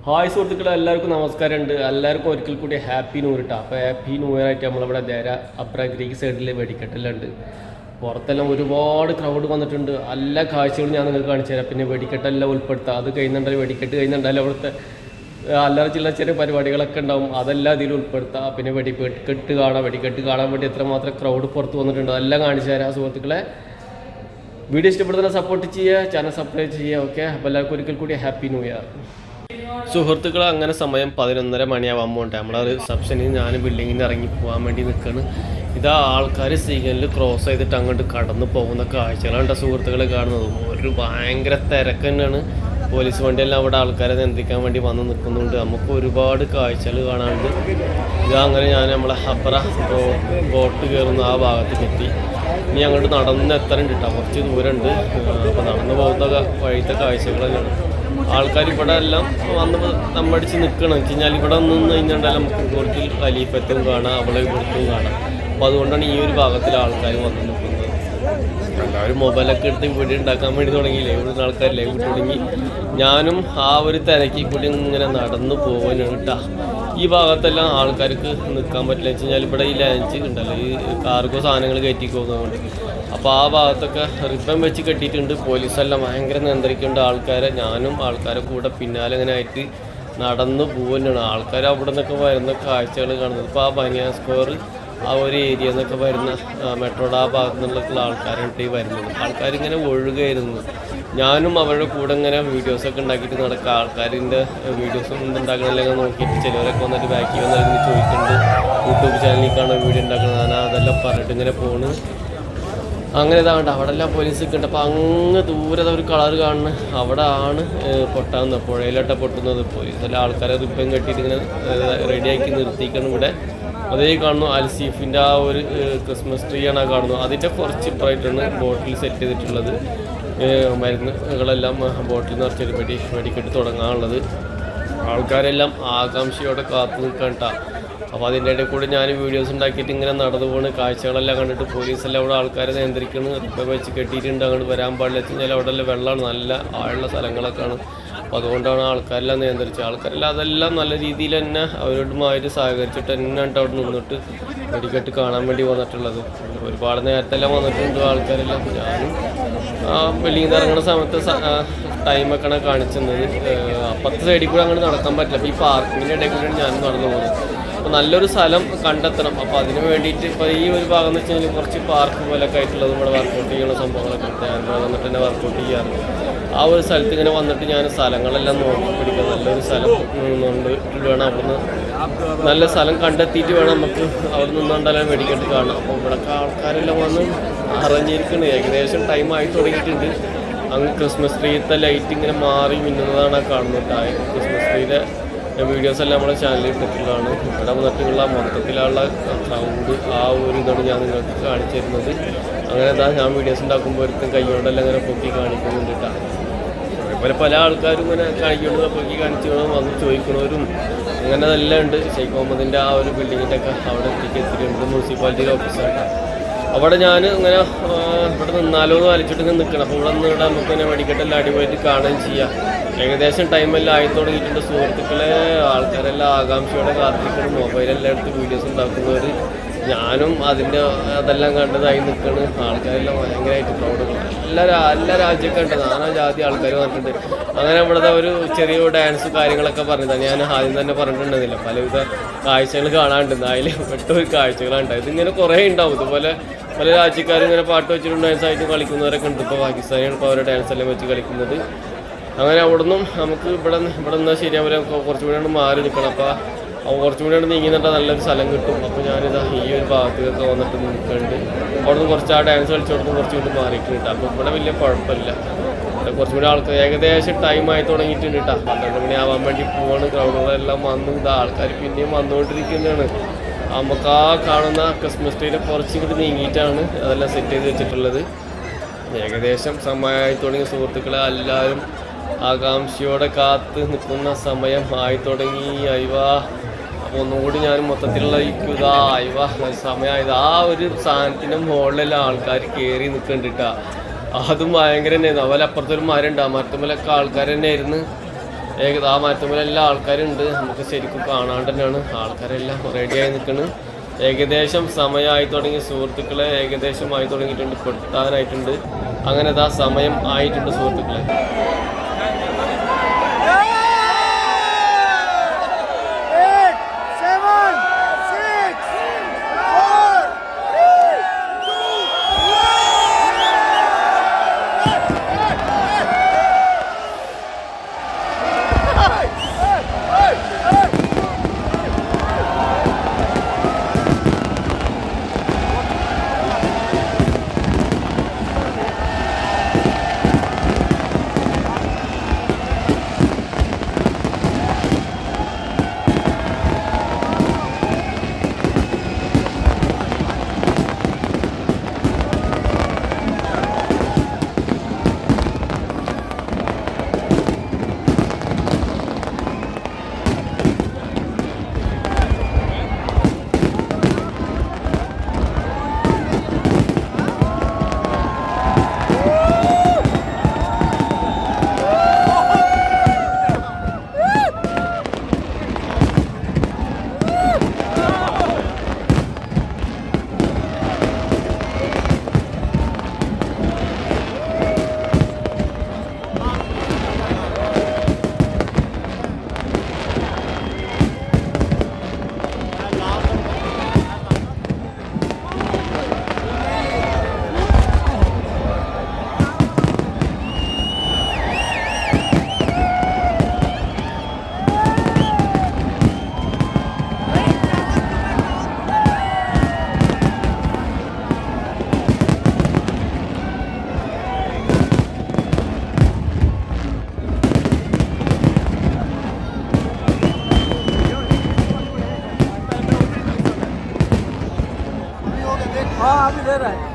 Hi സുഹൃത്തുക്കളെ, എല്ലാവർക്കും നമസ്കാരമുണ്ട്. എല്ലാവർക്കും ഒരിക്കൽ കൂടി ഹാപ്പി ന്യൂ ഇയർ കേട്ടോ. അപ്പോൾ ഹാപ്പി ന്യൂ ഇയർ ആയിട്ട് നമ്മളിവിടെ ദേര അബ്ര ഗ്രീക്ക് സൈഡിൽ വെടിക്കെട്ടെല്ലാം ഉണ്ട്. പുറത്തെല്ലാം ഒരുപാട് ക്രൗഡ് വന്നിട്ടുണ്ട്. എല്ലാ കാഴ്ചകളും ഞാൻ നിങ്ങൾക്ക് കാണിച്ചു തരാം. പിന്നെ വെടിക്കെട്ടെല്ലാം ഉൾപ്പെടുത്താം. അത് കഴിയുന്നുണ്ടല്ലോ, വെടിക്കെട്ട് കഴിയുന്നുണ്ടല്ലോ, അവിടുത്തെ അല്ലറ ചില്ല ചെറിയ പരിപാടികളൊക്കെ ഉണ്ടാവും, അതെല്ലാം അതിൽ ഉൾപ്പെടുത്താം. പിന്നെ വെടിക്കെട്ട് കാണാൻ വേണ്ടി എത്രമാത്രം ക്രൗഡ് പുറത്ത് വന്നിട്ടുണ്ട്, അതെല്ലാം കാണിച്ചു തരാം സുഹൃത്തുക്കളെ. വീഡിയോ ഇഷ്ടപ്പെടുന്ന സപ്പോർട്ട് ചെയ്യുക, ചാനൽ സബ്സ്ക്രൈബ് ചെയ്യുക. ഓക്കെ, അപ്പോൾ എല്ലാവർക്കും ഒരിക്കൽ കൂടി ഹാപ്പി ന്യൂ ഇയർ സുഹൃത്തുക്കൾ. അങ്ങനെ സമയം 11:30 മണിയാവാൻ പോകട്ടെ. നമ്മളെ റിസപ്ഷനിൽ ഞാൻ ബിൽഡിങ്ങിൽ നിന്ന് ഇറങ്ങി പോകാൻ വേണ്ടി നിൽക്കുകയാണ്. ഇതാ ആൾക്കാർ സിഗ്നലിൽ ക്രോസ് ചെയ്തിട്ട് അങ്ങോട്ട് കടന്നു പോകുന്ന കാഴ്ചകളാണ് സുഹൃത്തുക്കളെ കാണുന്നത്. ഒരു ഭയങ്കര തിരക്ക് തന്നെയാണ്. പോലീസ് വണ്ടിയെല്ലാം അവിടെ ആൾക്കാരെ നിയന്ത്രിക്കാൻ വേണ്ടി വന്ന് നിൽക്കുന്നുണ്ട്. നമുക്ക് ഒരുപാട് കാഴ്ചകൾ കാണാനുണ്ട്. ഇതാ അങ്ങനെ ഞാൻ നമ്മളെ അബ്ര ബോട്ട് കയറുന്ന ആ ഭാഗത്തേക്ക് എത്തി. ഇനി അങ്ങോട്ട് നടന്ന് എത്താനുണ്ട് കേട്ടോ, കുറച്ച് ദൂരമുണ്ട്. അപ്പോൾ നടന്നു പോകുന്ന വഴിത്തെ കാഴ്ചകൾ തന്നെയാണ്. ആൾക്കാർ ഇവിടെ എല്ലാം വന്ന് നമ്മടിച്ച് നിൽക്കണം വെച്ച് കഴിഞ്ഞാൽ ഇവിടെ നിന്ന് കഴിഞ്ഞാൽ നമുക്ക് കുറച്ച് ഖലീഫത്തും കാണാം, അവളെ ഇവിടുത്തും കാണാം. അപ്പോൾ അതുകൊണ്ടാണ് ഈ ഒരു ഭാഗത്തിൽ ആൾക്കാർ വന്ന് നിൽക്കുന്നത്. എല്ലാവരും മൊബൈലൊക്കെ എടുത്ത് വീഡിയോ ഉണ്ടാക്കാൻ വേണ്ടി തുടങ്ങിയില്ലേ, ഇവിടുന്ന് ആൾക്കാർ ലൈവ് തുടങ്ങി. ഞാനും ആ ഒരു തിരക്കിൽ കൂടി ഇങ്ങനെ നടന്നു പോകാനാണ് കേട്ടോ. ഈ ഭാഗത്തെല്ലാം ആൾക്കാർക്ക് നിൽക്കാൻ പറ്റില്ല വെച്ച് കഴിഞ്ഞാൽ ഇവിടെ ഈ ലാഞ്ച് ഉണ്ടല്ലോ, ഈ കാർഗോ സാധനങ്ങൾ കയറ്റി പോകുന്നതുകൊണ്ട്. അപ്പോൾ ആ ഭാഗത്തൊക്കെ റിബൺ വെച്ച് കെട്ടിയിട്ടുണ്ട്. പോലീസെല്ലാം ഭയങ്കര നിയന്ത്രിക്കേണ്ട ആൾക്കാരെ. ഞാനും ആൾക്കാരെ കൂടെ പിന്നാലെ ഇങ്ങനെ ആയിട്ട് നടന്നു പോകുന്നതാണ്. ആൾക്കാർ അവിടെ നിന്നൊക്കെ വരുന്ന കാഴ്ചകൾ കാണുന്നത്. ഇപ്പോൾ ആ ബനിയാൻ സ്ക്വയർ ആ ഒരു ഏരിയ എന്നൊക്കെ വരുന്ന മെട്രോയുടെ ആ ഭാഗത്തു നിന്നുള്ള ആൾക്കാരായിട്ട് ഈ വരുന്നത്. ആൾക്കാരിങ്ങനെ ഒഴുകായിരുന്നു. ഞാനും അവരുടെ കൂടെ ഇങ്ങനെ വീഡിയോസൊക്കെ ഉണ്ടാക്കിയിട്ട് നടക്കുക. ആൾക്കാരിൻ്റെ വീഡിയോസും ഉണ്ടാക്കണമെല്ലാം നോക്കിയിട്ട് ചിലവരൊക്കെ വന്നിട്ട് ബാക്കി വന്നിട്ട് ചോദിക്കുന്നുണ്ട്, യൂട്യൂബ് ചാനലിലേക്കാണ് വീഡിയോ ഉണ്ടാക്കുന്നത്. ഞാൻ അതെല്ലാം പറഞ്ഞിട്ട് ഇങ്ങനെ പോണ്. അങ്ങനെ ഇതാണ്ട് അവിടെ എല്ലാം പോലീസൊക്കെ ഉണ്ട്. അപ്പോൾ അങ്ങ് ദൂരത ഒരു കളർ കാണുന്ന അവിടെ ആണ് പൊട്ടാവുന്നത്, പുഴയിലോട്ട പൊട്ടുന്നത്. പോലീസെല്ലാം ആൾക്കാരെ റിബൺ കെട്ടിയിട്ട് ഇങ്ങനെ റെഡിയാക്കി നിർത്തിക്കണം ഇവിടെ. അതേ കാണുന്നു അൽസീഫിൻ്റെ ആ ഒരു ക്രിസ്മസ് ട്രീ ആണ് കാണുന്നത്. അതിൻ്റെ കുറച്ച് ഇപ്പറായിട്ടാണ് ബോട്ടിൽ സെറ്റ് ചെയ്തിട്ടുള്ളത്. മരുന്നുകളെല്ലാം ബോട്ടിൽ നിറച്ചൊരു വെടിക്കെട്ട് തുടങ്ങാനുള്ളത്. ആൾക്കാരെല്ലാം ആകാംക്ഷയോടെ കാത്തു നിൽക്കാൻ കേട്ടോ. അപ്പോൾ അതിൻ്റെ ഇടയിൽ കൂടെ ഞാൻ വീഡിയോസ് ഉണ്ടാക്കിയിട്ട് ഇങ്ങനെ നടന്നു പോകുന്ന കാഴ്ചകളെല്ലാം കണ്ടിട്ട് പോലീസെല്ലാം അവിടെ ആൾക്കാരെ നിയന്ത്രിക്കുന്നു. റിബൺ വെച്ച് കെട്ടിയിട്ടുണ്ട്, അങ്ങോട്ട് വരാൻ പാടില്ല വെച്ച് കഴിഞ്ഞാൽ അവിടെ എല്ലാം വെള്ളമാണ്, നല്ല ആഴമുള്ള സ്ഥലങ്ങളൊക്കെയാണ്. അപ്പോൾ അതുകൊണ്ടാണ് ആൾക്കാരെല്ലാം നിയന്ത്രിച്ചത്. ആൾക്കാരെല്ലാം അതെല്ലാം നല്ല രീതിയിൽ തന്നെ അവരോടുമായിട്ട് സഹകരിച്ചിട്ട് തന്നെയാണ് അവിടെ നിന്നിട്ട് വെടിക്കെട്ട് കാണാൻ വേണ്ടി വന്നിട്ടുള്ളത്. ഒരുപാട് നേരത്തെല്ലാം വന്നിട്ടുണ്ട് ആൾക്കാരെല്ലാം. ഞാനും വെളിയിൽ നിന്ന് ഇറങ്ങുന്ന സമയത്ത് ടൈമൊക്കെയാണ് കാണിച്ചത്. അപ്പുറത്തെ സൈഡിൽ കൂടെ അങ്ങോട്ട് നടക്കാൻ പറ്റില്ല. അപ്പോൾ ഈ പാർക്കിങ്ങിൻ്റെ ഇടയിൽ കൂടെയാണ് ഞാനും നടന്നു പോകുന്നത്. അപ്പോൾ നല്ലൊരു സ്ഥലം കണ്ടെത്തണം. അപ്പോൾ അതിന് വേണ്ടിയിട്ട് ഇപ്പോൾ ഈ ഒരു ഭാഗം എന്ന് വെച്ച് കഴിഞ്ഞാൽ കുറച്ച് പാർക്ക് പോലൊക്കെ ആയിട്ടുള്ളത് ഇവിടെ വർക്കൗട്ട് ചെയ്യുന്ന സംഭവങ്ങളൊക്കെ ഉണ്ട്. ഞാൻ വന്നിട്ട് തന്നെ വർക്കൗട്ട് ചെയ്യാറുണ്ട്. ആ ഒരു സ്ഥലത്ത് ഇങ്ങനെ വന്നിട്ട് ഞാൻ സ്ഥലങ്ങളെല്ലാം നോക്കി പിടിക്കുക. നല്ലൊരു സ്ഥലം നിന്നുകൊണ്ട് വേണം അവിടുന്ന്, നല്ല സ്ഥലം കണ്ടെത്തിയിട്ട് വേണം നമുക്ക് അവിടെ നിന്നുകൊണ്ടെല്ലാം വെടിക്കെട്ട് കാണാം. അപ്പോൾ ഇവിടെയൊക്കെ ആൾക്കാരെല്ലാം വന്ന് അറിഞ്ഞിരിക്കുന്നത്. ഏകദേശം ടൈം ആയി തുടങ്ങിയിട്ടുണ്ട്. അങ്ങ് ക്രിസ്മസ് ട്രീത്തെ ലൈറ്റ് ഇങ്ങനെ മാറി മിന്നുന്നതാണ് കാണുന്നത്. ക്രിസ്മസ് ട്രീയുടെ വീഡിയോസ് എല്ലാം നമ്മുടെ ചാനലിൽ ഇട്ടിട്ടുള്ളതാണ്. ഇവിടെ വന്നിട്ടുള്ള മൊത്തത്തിലുള്ള സൗണ്ട് ആ ഒരു ഇതാണ് ഞാൻ നിങ്ങൾക്ക് കാണിച്ചു തരുന്നത്. അങ്ങനെ എന്താ ഞാൻ വീഡിയോസ് ഉണ്ടാക്കുമ്പോൾ ഒരിക്കലും കൈകൊണ്ടെല്ലാം ഇങ്ങനെ പൊക്കി കാണിക്കുന്നുണ്ട് കേട്ടോ. അതേപോലെ പല ആൾക്കാരും ഇങ്ങനെ കാണിക്കുന്നത് പൊക്കി കാണിച്ചവരും വന്ന് ചോദിക്കുന്നവരും അങ്ങനെ എല്ലാം ഉണ്ട്. ഷെയ്ഖ് മുഹമ്മദിൻ്റെ ആ ഒരു ബിൽഡിങ്ങിൻ്റെ ഒക്കെ അവിടെ എത്തിയിട്ടുണ്ട്. മുനിസിപ്പാലിറ്റിയുടെ ഓഫീസാണ് അവിടെ. ഞാൻ ഇങ്ങനെ ഇവിടെ നിന്നാലോ എന്ന് വലിച്ചിട്ട് ഇങ്ങനെ നിൽക്കണം. അപ്പോൾ ഇവിടെ നിന്ന് നമുക്ക് ഇങ്ങനെ വെടിക്കെട്ടെല്ലാം അടിപൊളിയായിട്ട് കാണുകയും ചെയ്യാം. ഏകദേശം ടൈമെല്ലാം ആയി തുടങ്ങിയിട്ടുണ്ട് സുഹൃത്തുക്കളെ. ആൾക്കാരെല്ലാം ആകാംക്ഷയോടെ കാത്തിരിക്കണം. മൊബൈലെല്ലാം എടുത്ത് വീഡിയോസ് ഉണ്ടാക്കുന്നവർ. ഞാനും അതിൻ്റെ അതെല്ലാം കണ്ടതായി നിൽക്കണം. ആൾക്കാരെല്ലാം ഭയങ്കരമായിട്ട് ക്രൗഡുകൾ. എല്ലാ രാജ്യമൊക്കെ ഉണ്ട്, നാനാ ജാതി ആൾക്കാർ വന്നിട്ടുണ്ട്. അങ്ങനെ ഇവിടുത്തെ ഒരു ചെറിയ ഡാൻസ് കാര്യങ്ങളൊക്കെ പറഞ്ഞതാണ്. ഞാൻ ആദ്യം തന്നെ പറഞ്ഞിട്ടുണ്ടെന്നില്ല, പലവിധ കാഴ്ചകൾ കാണാനുണ്ട്. അതിൽ പെട്ടൊരു കാഴ്ചകളുണ്ട്. ഇതിങ്ങനെ കുറേ ഉണ്ടാവും. ഇതുപോലെ പല രാജ്യക്കാരും ഇങ്ങനെ പാട്ട് വെച്ചിട്ട് ഡാൻസായിട്ട് കളിക്കുന്നവരൊക്കെ ഉണ്ട്. ഇപ്പോൾ പാകിസ്ഥാനിയാണ് ഇപ്പോൾ അവരുടെ ഡാൻസ് എല്ലാം വെച്ച് കളിക്കുന്നത്. അങ്ങനെ അവിടെ നിന്നും നമുക്ക് ഇവിടെ നിന്നാൽ ശരിയാവില്ല, കുറച്ചുകൂടിയാണ് മാറി നിൽക്കണം. അപ്പോൾ കുറച്ചുകൂടിയാണ് നീങ്ങുന്നുണ്ട്, നല്ലൊരു സ്ഥലം കിട്ടും. അപ്പോൾ ഞാനിതാ ഈ ഒരു ഭാഗത്തേക്കൊക്കെ വന്നിട്ട് നിൽക്കുന്നുണ്ട്. അവിടെ നിന്ന് കുറച്ച് ആ ഡാൻസ് കളിച്ചോടത്ത് കുറച്ചുകൂടി മാറിയിട്ട് കിട്ടും. അപ്പോൾ ഇവിടെ വലിയ കുഴപ്പമില്ല. കുറച്ചുകൂടി ആൾക്കാർ ഏകദേശം ടൈം ആയി തുടങ്ങിയിട്ടുണ്ട് കേട്ടോ. 12 മണി ആവാൻ വേണ്ടി പോവാണ്. ക്രൗഡുകളെല്ലാം വന്നു. ആൾക്കാർ പിന്നെയും വന്നുകൊണ്ടിരിക്കുന്നതാണ്. നമുക്ക് ആ കാണുന്ന ക്രിസ്മസ് ട്രീയുടെ കുറച്ചിങ്ങോട്ട് നീങ്ങിയിട്ടാണ് അതെല്ലാം സെറ്റ് ചെയ്ത് വെച്ചിട്ടുള്ളത്. ഏകദേശം സമയമായി തുടങ്ങിയ സുഹൃത്തുക്കളെ എല്ലാവരും ആകാംക്ഷയോടെ കാത്ത് നിൽക്കുന്ന സമയം ആയി തുടങ്ങി. അയവാ, അപ്പോൾ ഒന്നുകൂടി ഞാൻ മൊത്തത്തിലുള്ള ഇതാ അയവാ സമയമായത്. ആ ഒരു സാധനത്തിൻ്റെ മുകളിലെല്ലാം ആൾക്കാർ കയറി നിൽക്കുന്നുണ്ട് കേട്ടോ. അതും ഭയങ്കര തന്നെയായിരുന്നു. അതുപോലെ അപ്പുറത്തൊരു മരം ഉണ്ട്, ആ മരത്തുമ്മലൊക്കെ ആൾക്കാർ തന്നെയായിരുന്നു. ആ മരത്തുമ്പിലെല്ലാം ആൾക്കാരുണ്ട്. നമുക്ക് ശരിക്കും കാണാണ്ട് തന്നെയാണ് ആൾക്കാരെല്ലാം റെഡിയായി നിൽക്കുന്നത്. ഏകദേശം സമയമായി തുടങ്ങി സുഹൃത്തുക്കളെ, ഏകദേശം ആയി തുടങ്ങിയിട്ടുണ്ട്, പൊട്ടാനായിട്ടുണ്ട്. അങ്ങനെ ഇതാ സമയം ആയിട്ടുണ്ട് സുഹൃത്തുക്കളെ. हाँ अभी दे रहा है।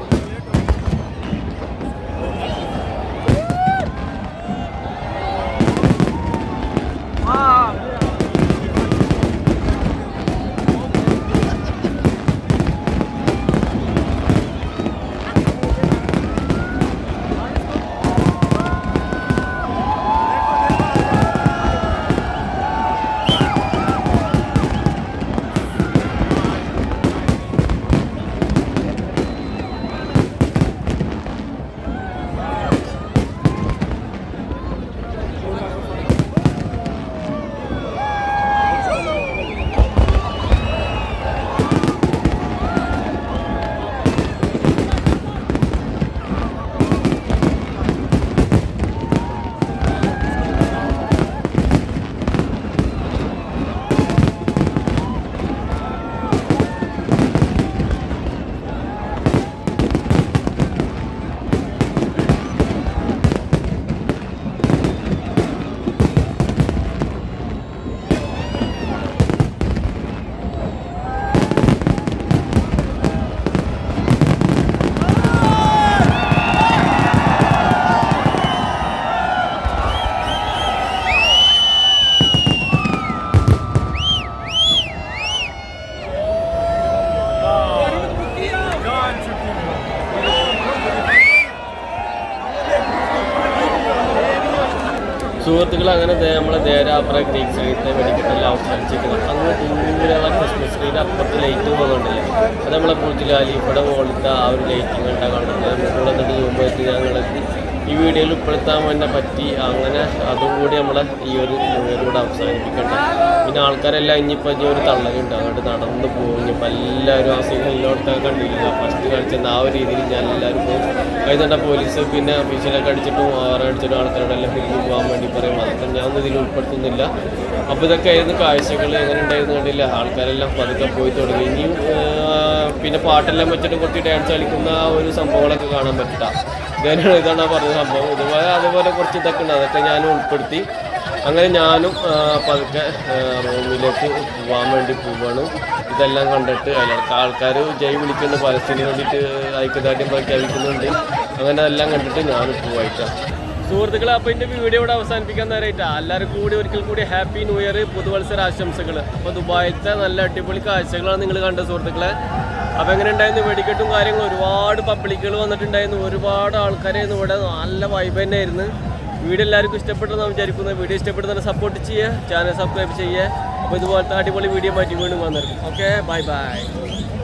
സുഹൃത്തുക്കൾ അങ്ങനെ നമ്മളെ ദേര അബ്ര ഗ്രീക്ക് സൈഡിലത്തെ വെടിക്കെട്ടെല്ലാം അവസാനിച്ചിരിക്കുന്നത്. അങ്ങ് ദൂരെയുള്ള ക്രിസ്മസ് ട്രീയുടെ അപ്പുറത്ത് ലൈറ്റ് പോകുന്നുണ്ടല്ലേ, അത് നമ്മളെ പൂർത്തിലാലി ഇവിടെ മുകളിലത്തെ ആ ഒരു ലൈറ്റിംഗ് കണ്ടാൽ കണ്ടത് ഇവിടെ എന്നിട്ട് മുമ്പായിട്ട് ഞങ്ങൾക്ക് ഈ വീഡിയോയിൽ ഉൾപ്പെടുത്താൻ തന്നെ പറ്റി. അങ്ങനെ അതും കൂടി നമ്മളെ ഈ ഒരു കൂടെ അവസാനിപ്പിക്കണ്ട. പിന്നെ ആൾക്കാരെല്ലാം ഇനിയിപ്പോൾ ഇനി ഒരു തള്ളലുണ്ട്, അങ്ങോട്ട് നടന്ന് പോകും. ഇനിയിപ്പോൾ എല്ലാവരും ആ സീൻ എല്ലായിടത്തൊക്കെ കണ്ടില്ല, ഫസ്റ്റ് കളിച്ചെന്ന് ആ ഒരു രീതിയിൽ ഞാൻ എല്ലാവരും പോകും. കഴിഞ്ഞ പോലീസ് പിന്നെ ഒഫീഷ്യലൊക്കെ അടിച്ചിട്ടും അടിച്ചിട്ടും ആൾക്കാരോടെല്ലാം പിരിഞ്ഞു പോകാൻ വേണ്ടി പറയും. അതൊക്കെ ഞാനൊന്നും ഇതിൽ ഉൾപ്പെടുത്തുന്നില്ല. അപ്പോൾ ഇതൊക്കെ ആയിരുന്നു കാഴ്ചകൾ. എങ്ങനെ ഉണ്ടായിരുന്നു കണ്ടില്ല, ആൾക്കാരെല്ലാം പതുക്കെ പോയി തുടങ്ങി. ഇനിയും പിന്നെ പാട്ടെല്ലാം വെച്ചിട്ട് കുറച്ച് ഡാൻസ് കളിക്കുന്ന ആ ഒരു സംഭവങ്ങളൊക്കെ കാണാൻ പറ്റില്ല. ഇതാണ് പറഞ്ഞ സംഭവം. അതുപോലെ കുറച്ച് ഇതൊക്കെ ഉണ്ട്, അതൊക്കെ ഞാനും ഉൾപ്പെടുത്തി. അങ്ങനെ ഞാനും പതുക്കെ റൂമിലേക്ക് പോകാൻ വേണ്ടി പോവുകയാണ്. ഇതെല്ലാം കണ്ടിട്ട് അതിലൊക്കെ ആൾക്കാർ ജയ് വിളിക്കുന്നുണ്ട്, പലസ്തീനു വേണ്ടിയിട്ട് ഐക്യദാർഢ്യം പ്രഖ്യാപിക്കുന്നുണ്ട്. അങ്ങനെ അതെല്ലാം കണ്ടിട്ട് ഞാനും പോവായിട്ടാണ് സുഹൃത്തുക്കളെ. അപ്പോൾ എൻ്റെ വീഡിയോ ഇവിടെ അവസാനിപ്പിക്കാൻ നേരമായിട്ടാണ്. എല്ലാവരും കൂടി ഒരിക്കൽ കൂടി ഹാപ്പി ന്യൂ ഇയർ, പുതുവത്സര ആശംസകൾ. അപ്പോൾ ദുബായിലത്തെ നല്ല അടിപൊളി കാഴ്ചകളാണ് നിങ്ങൾ കണ്ട സുഹൃത്തുക്കളെ. അപ്പോൾ എങ്ങനെ ഉണ്ടായിരുന്നു വെടിക്കെട്ടും കാര്യങ്ങളും, ഒരുപാട് പബ്ലിക്കുകൾ വന്നിട്ടുണ്ടായിരുന്നു, ഒരുപാട് ആൾക്കാരായിരുന്നു ഇവിടെ. നല്ല വൈബ് തന്നെയായിരുന്നു. വീഡിയോ എല്ലാവർക്കും ഇഷ്ടപ്പെട്ടെന്ന് വിചാരിക്കുന്നത്. വീഡിയോ ഇഷ്ടപ്പെടുന്ന സപ്പോർട്ട് ചെയ്യുക, ചാനൽ സബ്സ്ക്രൈബ് ചെയ്യുക. അപ്പോൾ ഇതുപോലത്തെ അടിപൊളി വീഡിയോ മാറ്റി വീണ്ടും വന്നിരിക്കും. Okay, bye bye.